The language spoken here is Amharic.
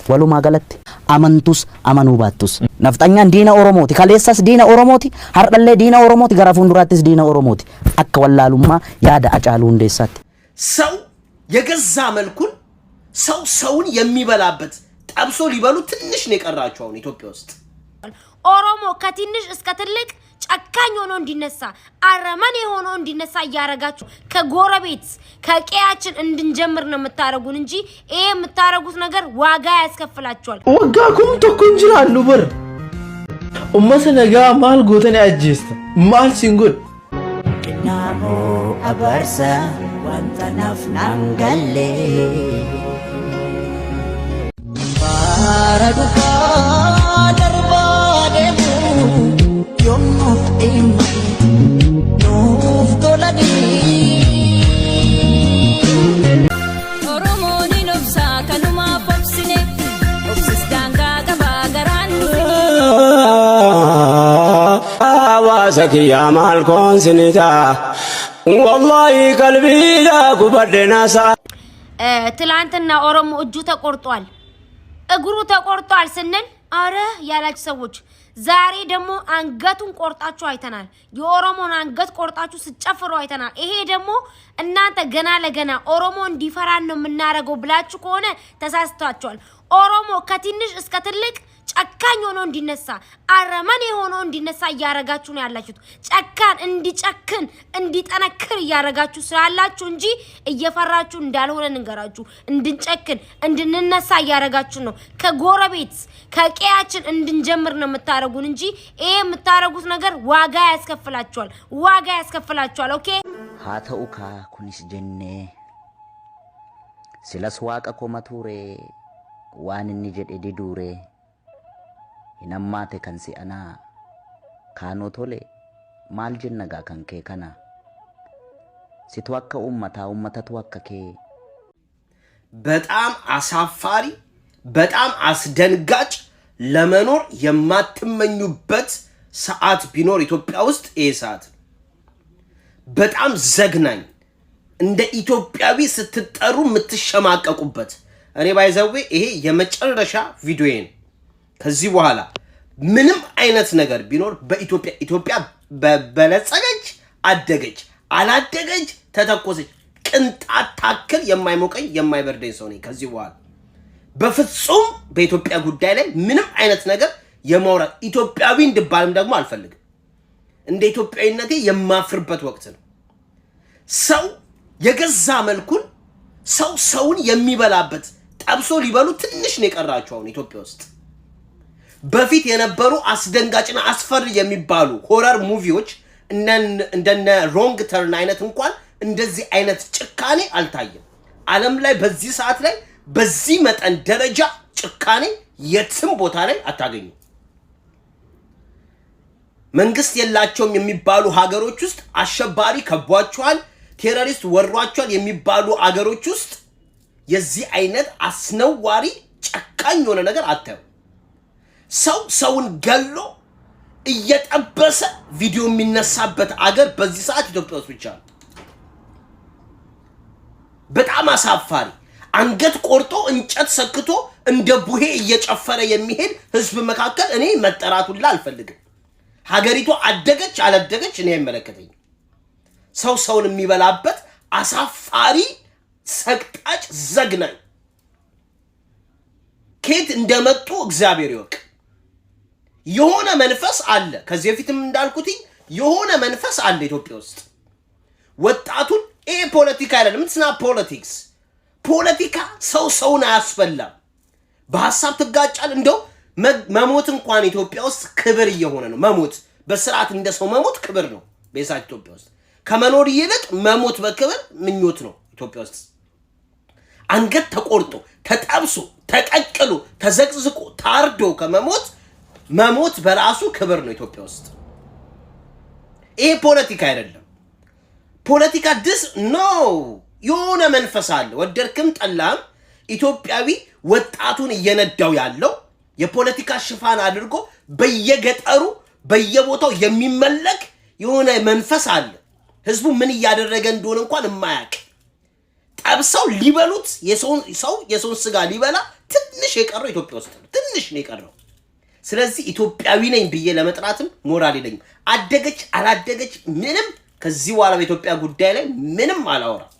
walumaa galatti amantus amanuu baattus nafxanyaan diina oromooti kaleessas diina oromooti hardhallee diina oromooti gara fuulduraattis diina oromooti akka wallaalummaa yaada Hacaaluu Hundeessaatti ሰው የገዛ መልኩን ሰውን የሚበላበት ጠብሶ ሊበሉ ትንሽ ነው የቀራቸው አሁን ኢትዮጵያ ውስጥ ኦሮሞ ከትንሽ እስከ ትልቅ ጨካኝ ሆኖ እንዲነሳ አረመኔ ሆኖ እንዲነሳ ያረጋችሁ ከጎረቤት ከቀያችን እንድንጀምር ነው የምታረጉን እንጂ ይሄ የምታረጉት ነገር ዋጋ ያስከፍላችኋል ወጋኩም ተኩንጅራሉ በር ኡመተ ነጋ ማል ጎተን ያጅስት ማል ሲንጉል ናሞ አበርሳ ወንተናፍ ናንገሌ ባረዱካ ደርባዴሙ ዮሙፍ ኢማይ ኑፍ ቶለኒ ኦሮሞኒ ኖብሳ ከኑማ ፖፕሲኔ ኦብሲስ ዳንጋ ገባገራን አዋሰኪያ ማልኮን ሲኒታ ወላሂ ቀልቢ ላኩበደናሳ ትላንትና ኦሮሞ እጁ ተቆርጧል እግሩ ተቆርጧል ስንል አረ ያላች ሰዎች ዛሬ ደግሞ አንገቱን ቆርጣችሁ አይተናል የኦሮሞን አንገት ቆርጣችሁ ስጨፍሩ አይተናል ይሄ ደግሞ እናንተ ገና ለገና ኦሮሞ እንዲፈራን ነው የምናረገው ብላችሁ ከሆነ ተሳስታችኋል ኦሮሞ ከትንሽ እስከ ትልቅ ጨካኝ ሆኖ እንዲነሳ አረመኔ ሆኖ እንዲነሳ ያረጋችሁ ነው ያላችሁት ጨካን እንዲጨክን እንዲጠነክር ያረጋችሁ ስላላችሁ እንጂ እየፈራችሁ እንዳልሆነ እንገራችሁ እንድንጨክን እንድንነሳ ያረጋችሁ ነው ከጎረቤት ከቀያችን እንድንጀምር ነው የምታረጉን እንጂ ይሄ የምታረጉት ነገር ዋጋ ያስከፍላችኋል ኦኬ ሃተኡካ ኩኒስ ጀኔ ሲላስዋቀ ኮማቱሬ ዋንኒ ጀዴ ዲዱሬ inamate kan si ana kano tole mal jennaga kan ke kana ሲተዋከ ummata ተዋከከ በጣም አሳፋሪ በጣም አስደንጋጭ ለመኖር የማትመኙበት ሰዓት ቢኖር ኢትዮጵያ ውስጥ ይሄ ሰዓት በጣም ዘግናኝ እንደ ኢትዮጵያዊ ስትጠሩ የምትሸማቀቁበት እኔ ባይዘው ይሄ የመጨረሻ ቪዲዮዬን ከዚህ በኋላ ምንም አይነት ነገር ቢኖር በኢትዮጵያ በበለጸገች አደገች አላደገች ተተኮሰች ቅንጣት ታክል የማይሞቀኝ የማይበርደኝ ሰው ነኝ ከዚህ በኋላ በፍጹም በኢትዮጵያ ጉዳይ ላይ ምንም አይነት ነገር የማውራት ኢትዮጵያዊ እንድባልም ደግሞ አልፈልግም እንደ ኢትዮጵያዊነቴ የማፍርበት ወቅት ነው ሰው የገዛ መልኩን ሰውን የሚበላበት ጠብሶ ሊበሉ ትንሽ ነው የቀራቸው አሁን ኢትዮጵያ ውስጥ በፊት የነበሩ አስደንጋጭና አስፈሪ የሚባሉ ሆረር ሙቪዎች እንደነ ሮንግ ተርን አይነት እንኳን እንደዚህ አይነት ጭካኔ አልታየም ዓለም ላይ በዚህ ሰዓት ላይ በዚህ መጠን ደረጃ ጭካኔ የትም ቦታ ላይ አታገኙ መንግስት የላቸውም የሚባሉ ሀገሮች ውስጥ አሸባሪ ከቧቸዋል ቴሮሪስት ወሯቸዋል የሚባሉ ሀገሮች ውስጥ የዚህ አይነት አስነዋሪ ጨካኝ የሆነ ነገር አታዩ ሰውን ገሎ እየጠበሰ ቪዲዮ የሚነሳበት አገር በዚህ ሰዓት ኢትዮጵያ ውስጥ ብቻ ነው በጣም አሳፋሪ አንገት ቆርጦ እንጨት ሰክቶ እንደ ቡሄ እየጨፈረ የሚሄድ ህዝብ መካከል እኔ መጠራቱላ አልፈልግም ሀገሪቱ አደገች አላደገች እኔ አይመለከተኝ ሰውን የሚበላበት አሳፋሪ ሰቅጣጭ ዘግናኝ ከየት እንደመጡ እግዚአብሔር ይወቅ የሆነ መንፈስ አለ ከዚህ በፊትም እንዳልኩት የሆነ መንፈስ አለ ኢትዮጵያ ውስጥ ወጣቱን ፖለቲካ አይደለም it's not politics ፖለቲካ ሰውን አያስፈላም በሐሳብ ትጋጫል እንደው መሞት እንኳን ኢትዮጵያ ውስጥ ክብር እየሆነ ነው መሞት በስርዓት እንደ ሰው መሞት ክብር ነው በሳት ኢትዮጵያ ውስጥ ከመኖር ይልቅ መሞት በክብር ምኞት ነው ኢትዮጵያ ውስጥ አንገት ተቆርጦ ተጠብሶ ተቀቅሎ ተዘቅዝቆ ታርዶ መሞት በራሱ ክብር ነው ኢትዮጵያ ውስጥ ይሄ ፖለቲካ አይደለም ፖለቲካ no የሆነ መንፈስ አለ ወደርክም ጠላም ኢትዮጵያዊ ወጣቱን እየነዳው ያለው የፖለቲካ ሽፋን አድርጎ በየገጠሩ በየቦታው የሚመለክ የሆነ መንፈስ አለ ህዝቡ ምን ያደረገ እንደሆነ እንኳን የማያውቅ ጠብሰው ሊበሉት የሰውን ስጋ ሊበላ ትንሽ የቀረው ኢትዮጵያ ውስጥ ነው። ትንሽ ነው የቀረው። ስለዚህ ኢትዮጵያዊ ነኝ ብዬ ለመጥራትም ሞራል የለኝም። አደገች አላደገች ምንም ከዚህ በኋላ በኢትዮጵያ ጉዳይ ላይ ምንም አላወራም።